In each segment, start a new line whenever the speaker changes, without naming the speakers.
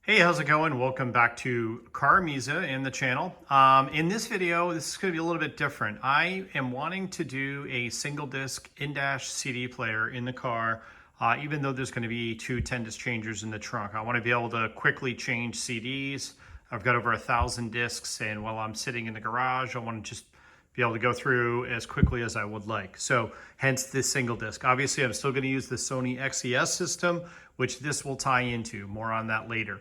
Hey, how's it going? Welcome back to CarMiZa and the channel. In this video, this is going to be a little bit different. I am wanting to do a single disc in-dash CD player in the car, even though there's going to be two 10-disc changers in the trunk. I want to be able to quickly change CDs. I've got over 1,000 discs, and while I'm sitting in the garage, I want to just be able to go through as quickly as I would like. So hence this single disc. Obviously, I'm still going to use the Sony XES system, which this will tie into. More on that later.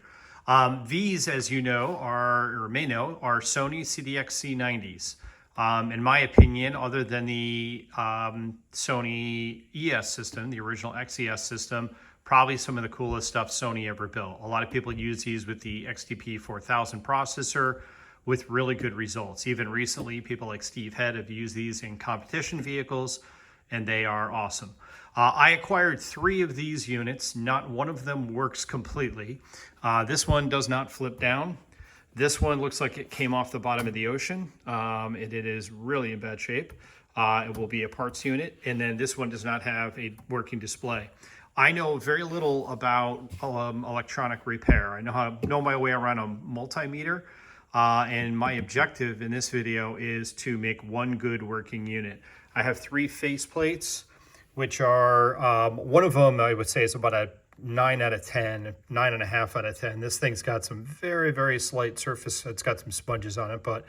These, as you know, or may know, are Sony CDX-C90s. In my opinion, other than the Sony ES system, the original XES system, probably some of the coolest stuff Sony ever built. A lot of people use these with the XTP 4000 processor with really good results. Even recently, people like Steve Head have used these in competition vehicles, and they are awesome. I acquired 3 of these units. Not one of them works completely. This one does not flip down. This one looks like it came off the bottom of the ocean. It is really in bad shape. It will be a parts unit. And then this one does not have a working display. I know very little about electronic repair. I know my way around a multimeter. And my objective in this video is to make one good working unit. I have 3 faceplates, which are, one of them I would say is about a 9 out of 10, 9.5 out of 10. This thing's got some very, very slight surface. It's got some sponges on it, but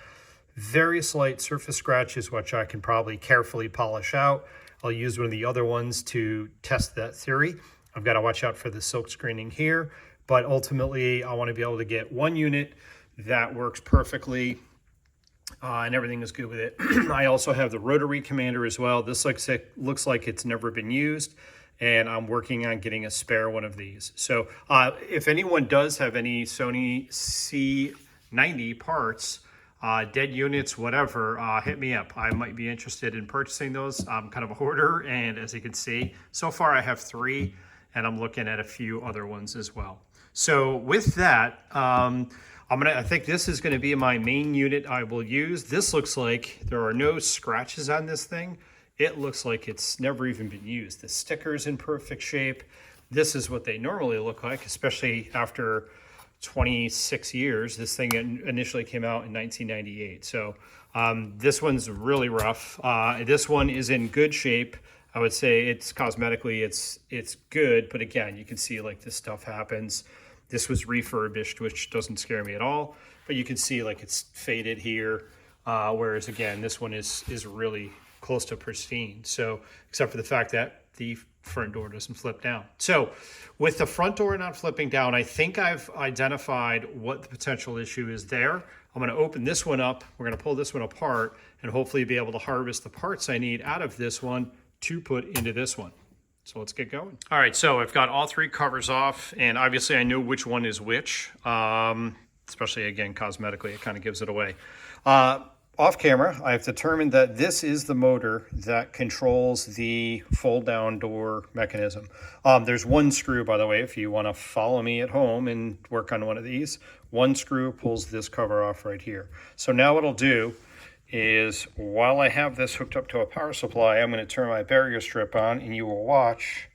very slight surface scratches, which I can probably carefully polish out. I'll use one of the other ones to test that theory. I've got to watch out for the silk screening here, but ultimately I want to be able to get one unit that works perfectly. And everything is good with it. I also have the rotary commander as well. This looks like it's never been used, and I'm working on getting a spare one of these. So if anyone does have any Sony C90 parts, dead units, whatever, hit me up. I might be interested in purchasing those. I'm kind of a hoarder, and as you can see, so far I have 3, and I'm looking at a few other ones as well. So with that, I think this is going to be my main unit I will use. This looks like there are no scratches on this thing. It looks like it's never even been used. The sticker's in perfect shape. This is what they normally look like, especially after 26 years. This thing initially came out in 1998. So this one's really rough. This one is in good shape. I would say it's cosmetically, it's good. But again, you can see like this stuff happens. This was refurbished, which doesn't scare me at all, but you can see like it's faded here, whereas again, this one is really close to pristine. So except for the fact that the front door doesn't flip down. So with the front door not flipping down, I think I've identified what the potential issue is there. I'm going to open this one up. We're going to pull this one apart and hopefully be able to harvest the parts I need out of this one to put into this one. So let's get going. All right, so I've got all 3 covers off, and obviously I know which one is which, especially, again, cosmetically, it kind of gives it away. Off camera, I've determined that this is the motor that controls the fold-down door mechanism. There's one screw, by the way, if you want to follow me at home and work on one of these. One screw pulls this cover off right here. So now what I'll do is while I have this hooked up to a power supply, I'm going to turn my barrier strip on, and you will watch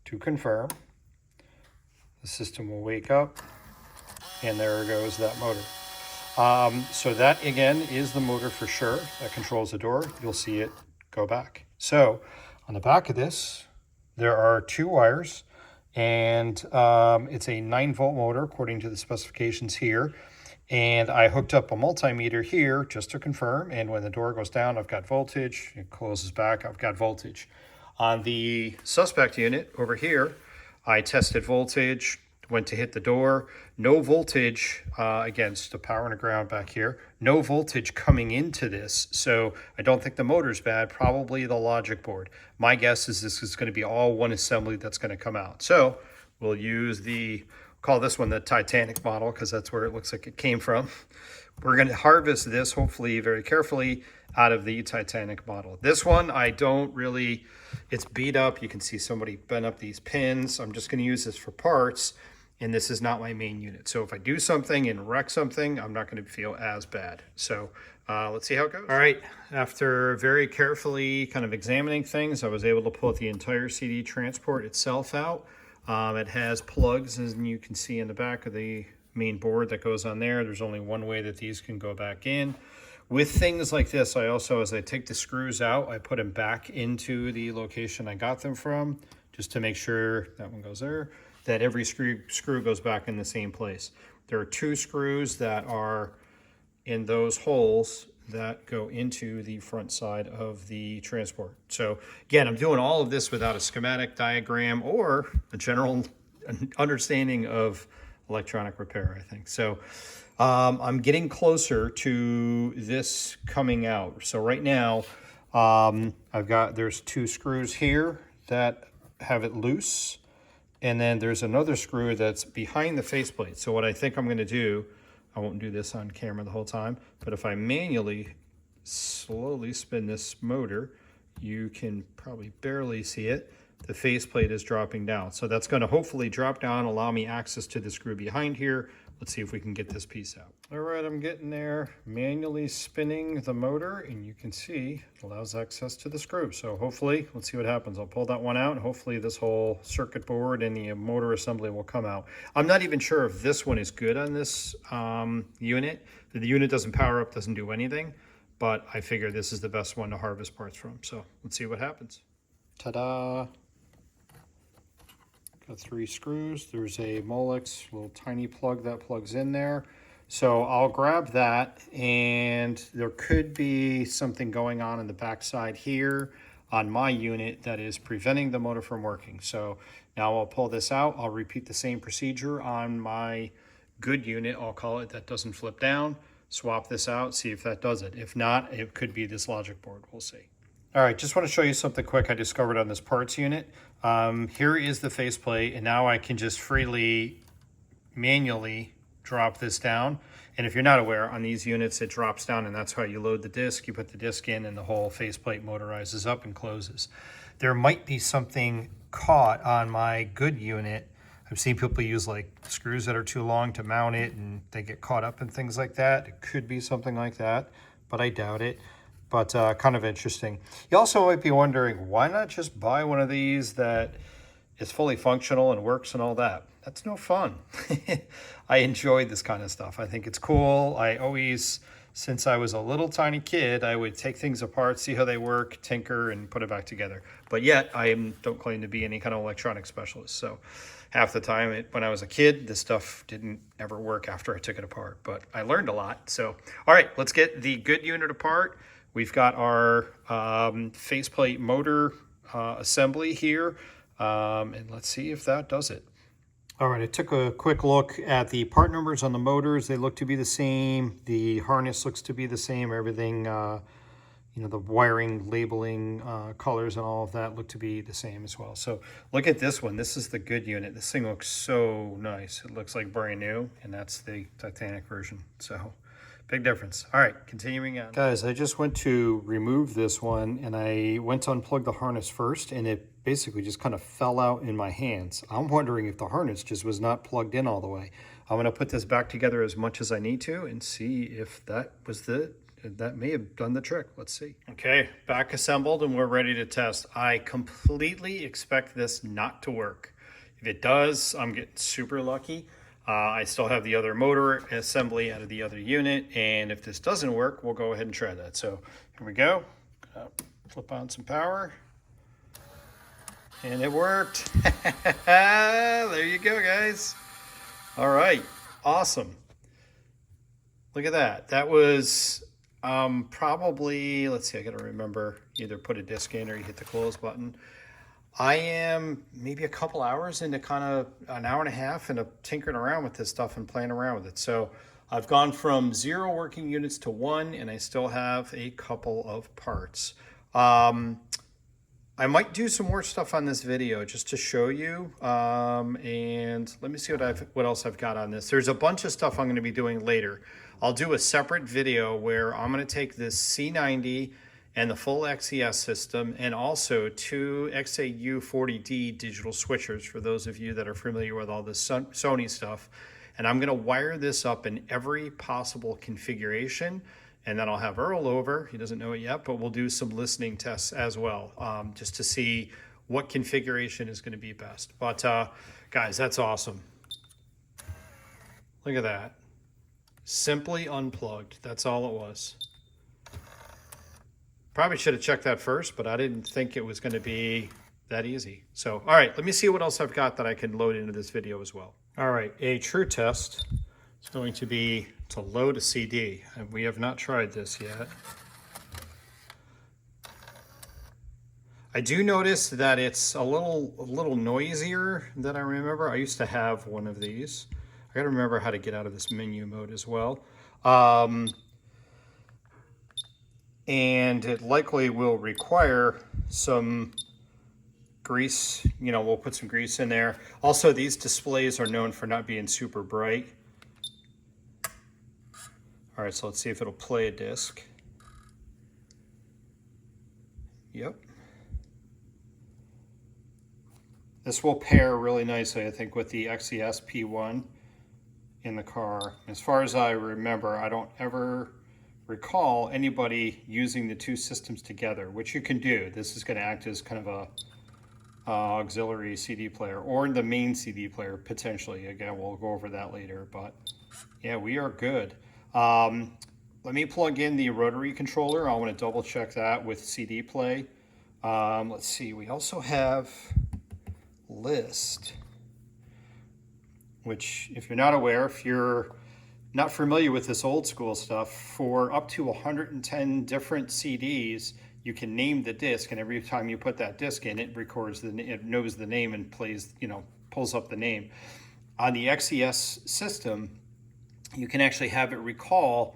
to confirm. The system will wake up, and there goes that motor. So that, again, is the motor for sure that controls the door. You'll see it go back. So on the back of this, there are 2 wires, and it's a 9-volt motor according to the specifications here. And I hooked up a multimeter here just to confirm. And when the door goes down, I've got voltage. It closes back, I've got voltage. On the suspect unit over here, I tested voltage, went to hit the door. No voltage, again, it's the power and the ground back here. No voltage coming into this. So I don't think the motor's bad, probably the logic board. My guess is this is going to be all one assembly that's going to come out. So we'll use call this one the Titanic model because that's where it looks like it came from. We're going to harvest this, hopefully very carefully, out of the Titanic model. This one, I don't really, it's beat up. You can see somebody bent up these pins. I'm just going to use this for parts, and this is not my main unit. So if I do something and wreck something, I'm not going to feel as bad. So let's see how it goes. All right, after very carefully kind of examining things, I was able to pull the entire CD transport itself out. It has plugs, as you can see in the back of the main board that goes on there. There's only one way that these can go back in. With things like this, I also, as I take the screws out, I put them back into the location I got them from, just to make sure that one goes there, that every screw goes back in the same place. There are 2 screws that are in those holes that go into the front side of the transport. So again, I'm doing all of this without a schematic diagram or a general understanding of electronic repair, I think. So I'm getting closer to this coming out. So right now, there's 2 screws here that have it loose, and then there's another screw that's behind the faceplate. So what I think I'm gonna do, I won't do this on camera the whole time, but if I manually slowly spin this motor, you can probably barely see it. The faceplate is dropping down. So that's gonna hopefully drop down, allow me access to the screw behind here. Let's see if we can get this piece out. All right, I'm getting there, manually spinning the motor, and you can see it allows access to the screw. So hopefully, let's see what happens. I'll pull that one out, and hopefully this whole circuit board and the motor assembly will come out. I'm not even sure if this one is good on this unit. The unit doesn't power up, doesn't do anything, but I figure this is the best one to harvest parts from. So let's see what happens. Ta-da! Got 3 screws. There's a Molex little tiny plug that plugs in there. So I'll grab that, and there could be something going on in the backside here on my unit that is preventing the motor from working. So now I'll pull this out. I'll repeat the same procedure on my good unit, I'll call it, that doesn't flip down. Swap this out, see if that does it. If not, it could be this logic board. We'll see. All right, just want to show you something quick I discovered on this parts unit. Here is the faceplate, and now I can just freely, manually drop this down. And if you're not aware, on these units, it drops down, and that's how you load the disc. You put the disc in, and the whole faceplate motorizes up and closes. There might be something caught on my good unit. I've seen people use like screws that are too long to mount it, and they get caught up in things like that. It could be something like that, but I doubt it. But kind of interesting. You also might be wondering, why not just buy one of these that is fully functional and works and all that? That's no fun. I enjoy this kind of stuff. I think it's cool. I always, since I was a little tiny kid, I would take things apart, see how they work, tinker, and put it back together. But yet, I don't claim to be any kind of electronic specialist. So half the time, when I was a kid, this stuff didn't ever work after I took it apart. But I learned a lot. So, all right, let's get the good unit apart. We've got our faceplate motor assembly here, and let's see if that does it. All right, I took a quick look at the part numbers on the motors. They look to be the same. The harness looks to be the same. Everything, you know, the wiring, labeling, colors, and all of that look to be the same as well. So look at this one. This is the good unit. This thing looks so nice. It looks like brand new, and that's the Titanic version. So big difference. All right, continuing on. Guys, I just went to remove this one, and I went to unplug the harness first, and it basically just kind of fell out in my hands. I'm wondering if the harness just was not plugged in all the way. I'm gonna put this back together as much as I need to and see if that may have done the trick. Let's see. Okay, back assembled, and we're ready to test. I completely expect this not to work. If it does, I'm getting super lucky. I still have the other motor assembly out of the other unit, and if this doesn't work, we'll go ahead and try that. So here we go. Flip on some power, and it worked. There you go, guys. All right, awesome. Look at that. That was probably, let's see, I gotta remember, either put a disc in or you hit the close button. I am maybe a couple hours into kind of an hour and a half into tinkering around with this stuff and playing around with it. So I've gone from 0 working units to 1, and I still have a couple of parts. I might do some more stuff on this video just to show you. And let me see what else I've got on this. There's a bunch of stuff I'm going to be doing later. I'll do a separate video where I'm going to take this C90 and the full XES system, and also 2 XAU40D digital switchers for those of you that are familiar with all this Sony stuff. And I'm gonna wire this up in every possible configuration, and then I'll have Earl over. He doesn't know it yet, but we'll do some listening tests as well, just to see what configuration is going to be best. But guys, that's awesome. Look at that. Simply unplugged. That's all it was. Probably should have checked that first, but I didn't think it was going to be that easy. So, all right, let me see what else I've got that I can load into this video as well. All right, a true test is going to be to load a CD, and we have not tried this yet. I do notice that it's a little noisier than I remember. I used to have one of these. I gotta remember how to get out of this menu mode as well. And it likely will require some grease. You know, we'll put some grease in there. Also, these displays are known for not being super bright. All right, so let's see if it'll play a disc. Yep. This will pair really nicely, I think, with the XES P1 in the car. As far as I remember, I don't ever recall anybody using the two systems together, which you can do. This is going to act as kind of a auxiliary CD player, or the main CD player potentially. Again, we'll go over that later, but yeah, we are good. Let me plug in the rotary controller. I want to double check that with CD play. Let's see, we also have list, which, if you're not aware, if you're not familiar with this old school stuff, for up to 110 different CDs, you can name the disc, and every time you put that disc in, it records it knows the name and plays, you know, pulls up the name. On the XES system, you can actually have it recall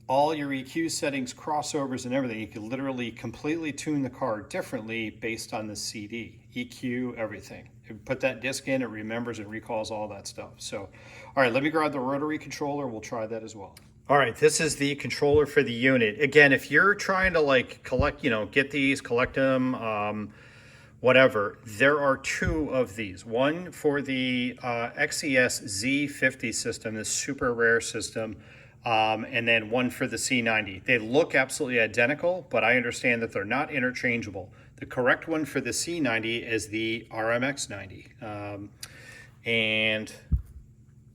all your EQ settings, crossovers, and everything. You can literally completely tune the car differently based on the CD, EQ, everything. You put that disc in, it remembers and recalls all that stuff. So, all right, let me grab the rotary controller. We'll try that as well. All right, this is the controller for the unit. Again, if you're trying to like collect, you know, get these, collect them, whatever, there are two of these. One for the XES Z50 system, this super rare system, and then one for the C90. They look absolutely identical, but I understand that they're not interchangeable. The correct one for the C90 is the RMX90. And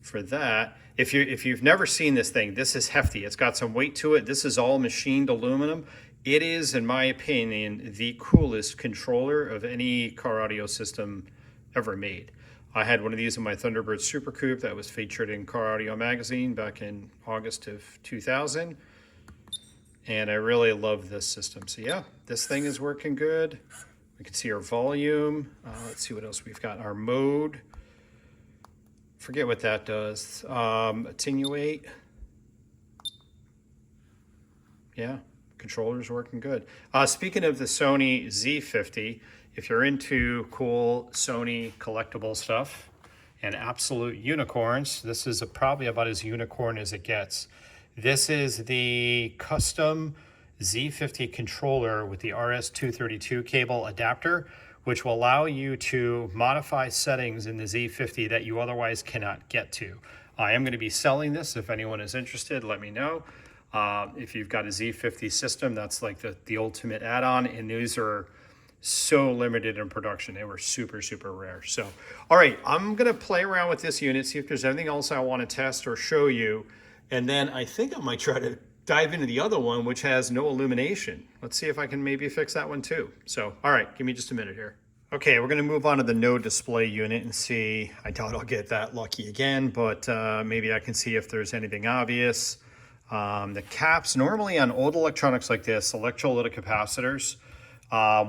for that, if you've never seen this thing, this is hefty. It's got some weight to it. This is all machined aluminum. It is, in my opinion, the coolest controller of any car audio system ever made. I had one of these in my Thunderbird Super Coupe that was featured in Car Audio Magazine back in August of 2000. And I really love this system. So yeah, this thing is working good. We can see our volume. Let's see what else we've got. Our mode. Forget what that does. Attenuate. Yeah, controller's working good. Speaking of the Sony Z50, if you're into cool Sony collectible stuff and absolute unicorns, this is probably about as unicorn as it gets. This is the custom Z50 controller with the RS-232 cable adapter, which will allow you to modify settings in the Z50 that you otherwise cannot get to. I am going to be selling this. If anyone is interested, let me know. If you've got a Z50 system, that's like the ultimate add-on, and these are so limited in production. They were super, super rare. So, all right, I'm going to play around with this unit, see if there's anything else I want to test or show you. And then I think I might try to dive into the other one, which has no illumination. Let's see if I can maybe fix that one too. So, all right, give me just a minute here. Okay, we're going to move on to the no display unit and see. I doubt I'll get that lucky again, but maybe I can see if there's anything obvious. The caps, normally on old electronics like this, electrolytic capacitors,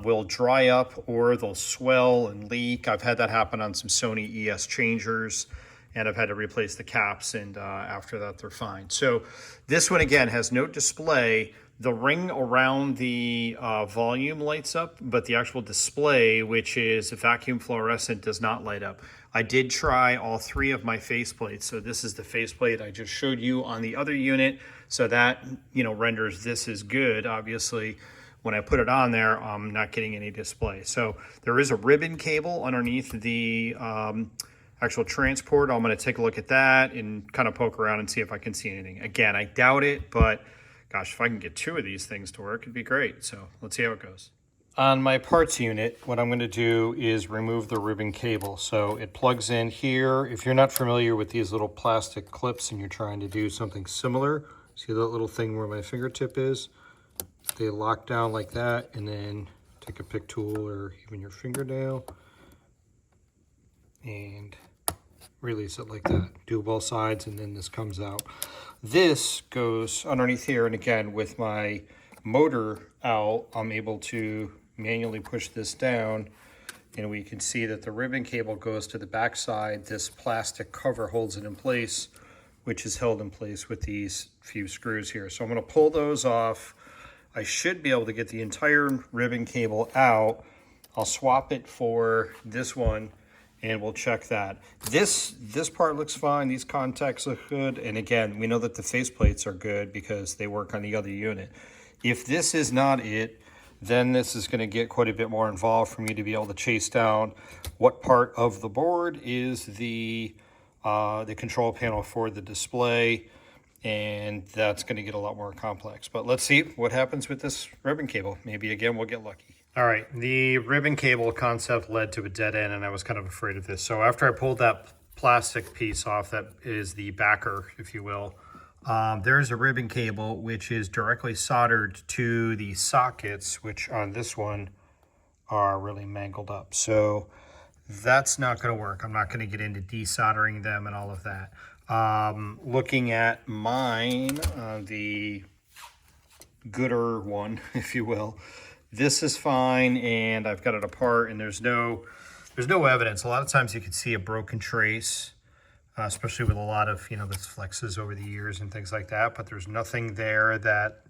will dry up or they'll swell and leak. I've had that happen on some Sony ES changers, and I've had to replace the caps, and after that they're fine. So this one again has no display. The ring around the volume lights up, but the actual display, which is a vacuum fluorescent, does not light up. I did try all three of my faceplates. So this is the faceplate I just showed you on the other unit. So that, you know, renders this as good. Obviously, when I put it on there, I'm not getting any display. So there is a ribbon cable underneath the actual transport. I'm going to take a look at that and kind of poke around and see if I can see anything. Again, I doubt it, but gosh, if I can get two of these things to work, it'd be great. So let's see how it goes. On my parts unit, what I'm going to do is remove the ribbon cable. So it plugs in here. If you're not familiar with these little plastic clips and you're trying to do something similar, see that little thing where my fingertip is? They lock down like that, and then take a pick tool or even your fingernail and release it like that. Do both sides, and then this comes out. This goes underneath here, and again, with my motor out, I'm able to manually push this down, and we can see that the ribbon cable goes to the back side. This plastic cover holds it in place, which is held in place with these few screws here. So I'm going to pull those off. I should be able to get the entire ribbon cable out. I'll swap it for this one, and we'll check that. This part looks fine. These contacts look good. And again, we know that the faceplates are good because they work on the other unit. If this is not it, then this is going to get quite a bit more involved for me to be able to chase down what part of the board is the control panel for the display, and that's going to get a lot more complex. But let's see what happens with this ribbon cable. Maybe again we'll get lucky. All right, the ribbon cable concept led to a dead end, and I was kind of afraid of this. So after I pulled that plastic piece off, that is the backer, if you will, there's a ribbon cable which is directly soldered to the sockets, which on this one are really mangled up. So that's not going to work. I'm not going to get into desoldering them and all of that. Looking at mine, the gooder one, if you will, this is fine, and I've got it apart, and there's no evidence. A lot of times you can see a broken trace, especially with a lot of, this flexes over the years and things like that, but there's nothing there that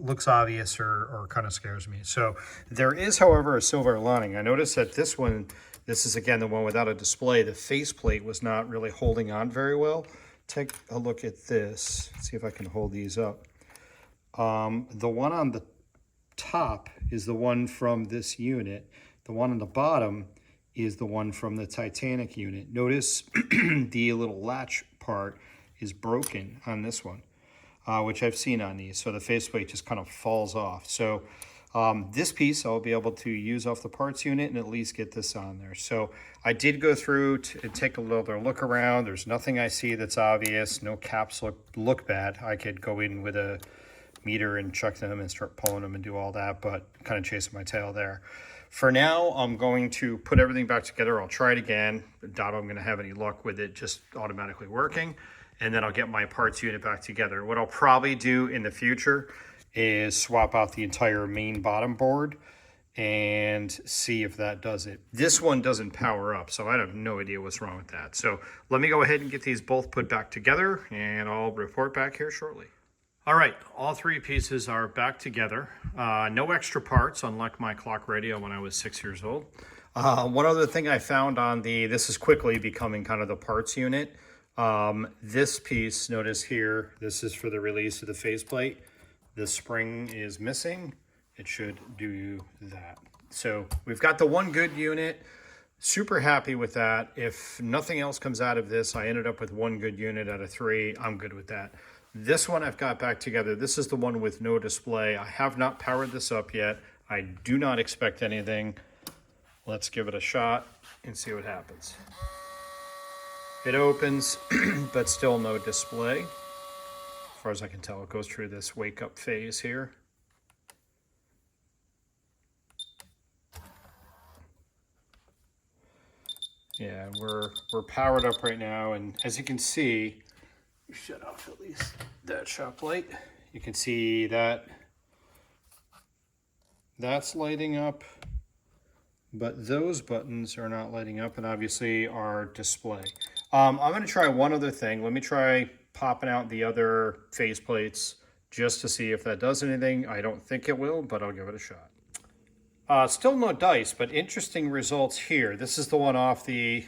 looks obvious or kind of scares me. So there is, however, a silver lining. I noticed that this one, this is again the one without a display, the faceplate was not really holding on very well. Take a look at this. Let's see if I can hold these up. The one on the top is the one from this unit. The one on the bottom is the one from the Titanic unit. Notice the little latch part is broken on this one, which I've seen on these. So the faceplate just kind of falls off. So this piece I'll be able to use off the parts unit and at least get this on there. So I did go through to take a little look around. There's nothing I see that's obvious. No caps look bad. I could go in with a meter and check them and start pulling them and do all that, but kind of chasing my tail there. For now, I'm going to put everything back together. I'll try it again. Doubt I'm going to have any luck with it just automatically working. And then I'll get my parts unit back together. What I'll probably do in the future is swap out the entire main bottom board and see if that does it. This one doesn't power up, so I have no idea what's wrong with that. So let me go ahead and get these both put back together, and I'll report back here shortly. All right, all three pieces are back together. No extra parts, unlike my clock radio when I was 6 years old. One other thing I found on this is quickly becoming kind of the parts unit. This piece, notice here, this is for the release of the faceplate. The spring is missing. It should do that. So we've got the one good unit. Super happy with that. If nothing else comes out of this, I ended up with one good unit out of three. I'm good with that. This one I've got back together. This is the one with no display. I have not powered this up yet. I do not expect anything. Let's give it a shot and see what happens. It opens, but still no display. As far as I can tell, it goes through this wake up phase here. Yeah, we're powered up right now, and as you can see, shut off at least that shop light. You can see that that's lighting up, but those buttons are not lighting up, and obviously our display. I'm going to try one other thing. Let me try popping out the other faceplates just to see if that does anything. I don't think it will, but I'll give it a shot. Still no dice, but interesting results here. This is the one off the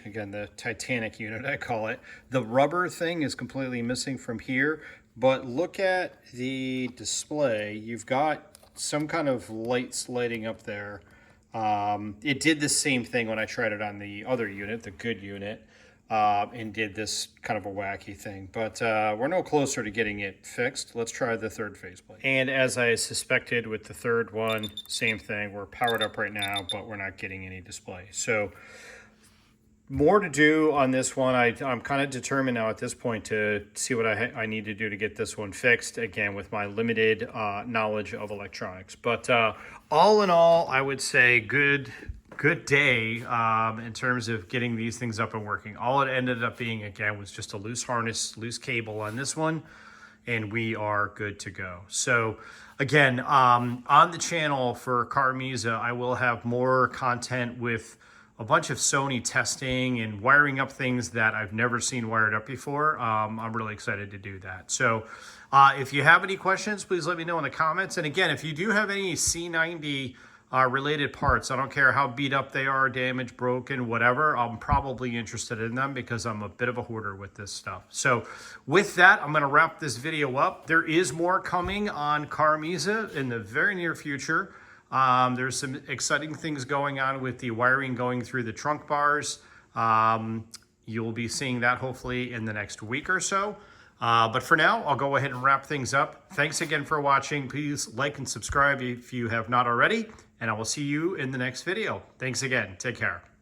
Titanic unit, I call it. The rubber thing is completely missing from here, but look at the display. You've got some kind of lights lighting up there. It did the same thing when I tried it on the other unit, the good unit. and did this kind of a wacky thing. But we're no closer to getting it fixed. Let's try the third faceplate. And as I suspected with the third one, same thing. We're powered up right now, but we're not getting any display. So more to do on this one. I'm kind of determined now at this point to see what I need to do to get this one fixed, again, with my limited knowledge of electronics. But all in all, I would say good day in terms of getting these things up and working. All it ended up being, again, was just a loose harness, loose cable on this one, and we are good to go. So again, on the channel for CarMiZa, I will have more content with a bunch of Sony testing and wiring up things that I've never seen wired up before. I'm really excited to do that. So if you have any questions, please let me know in the comments. And again, if you do have any C90 related parts, I don't care how beat up they are, damaged, broken, whatever, I'm probably interested in them because I'm a bit of a hoarder with this stuff. So with that, I'm gonna wrap this video up. There is more coming on CarMiZa in the very near future. There's some exciting things going on with the wiring going through the trunk bars. You'll be seeing that hopefully in the next week or so. But for now, I'll go ahead and wrap things up. Thanks again for watching. Please like and subscribe if you have not already, and I will see you in the next video. Thanks again. Take care.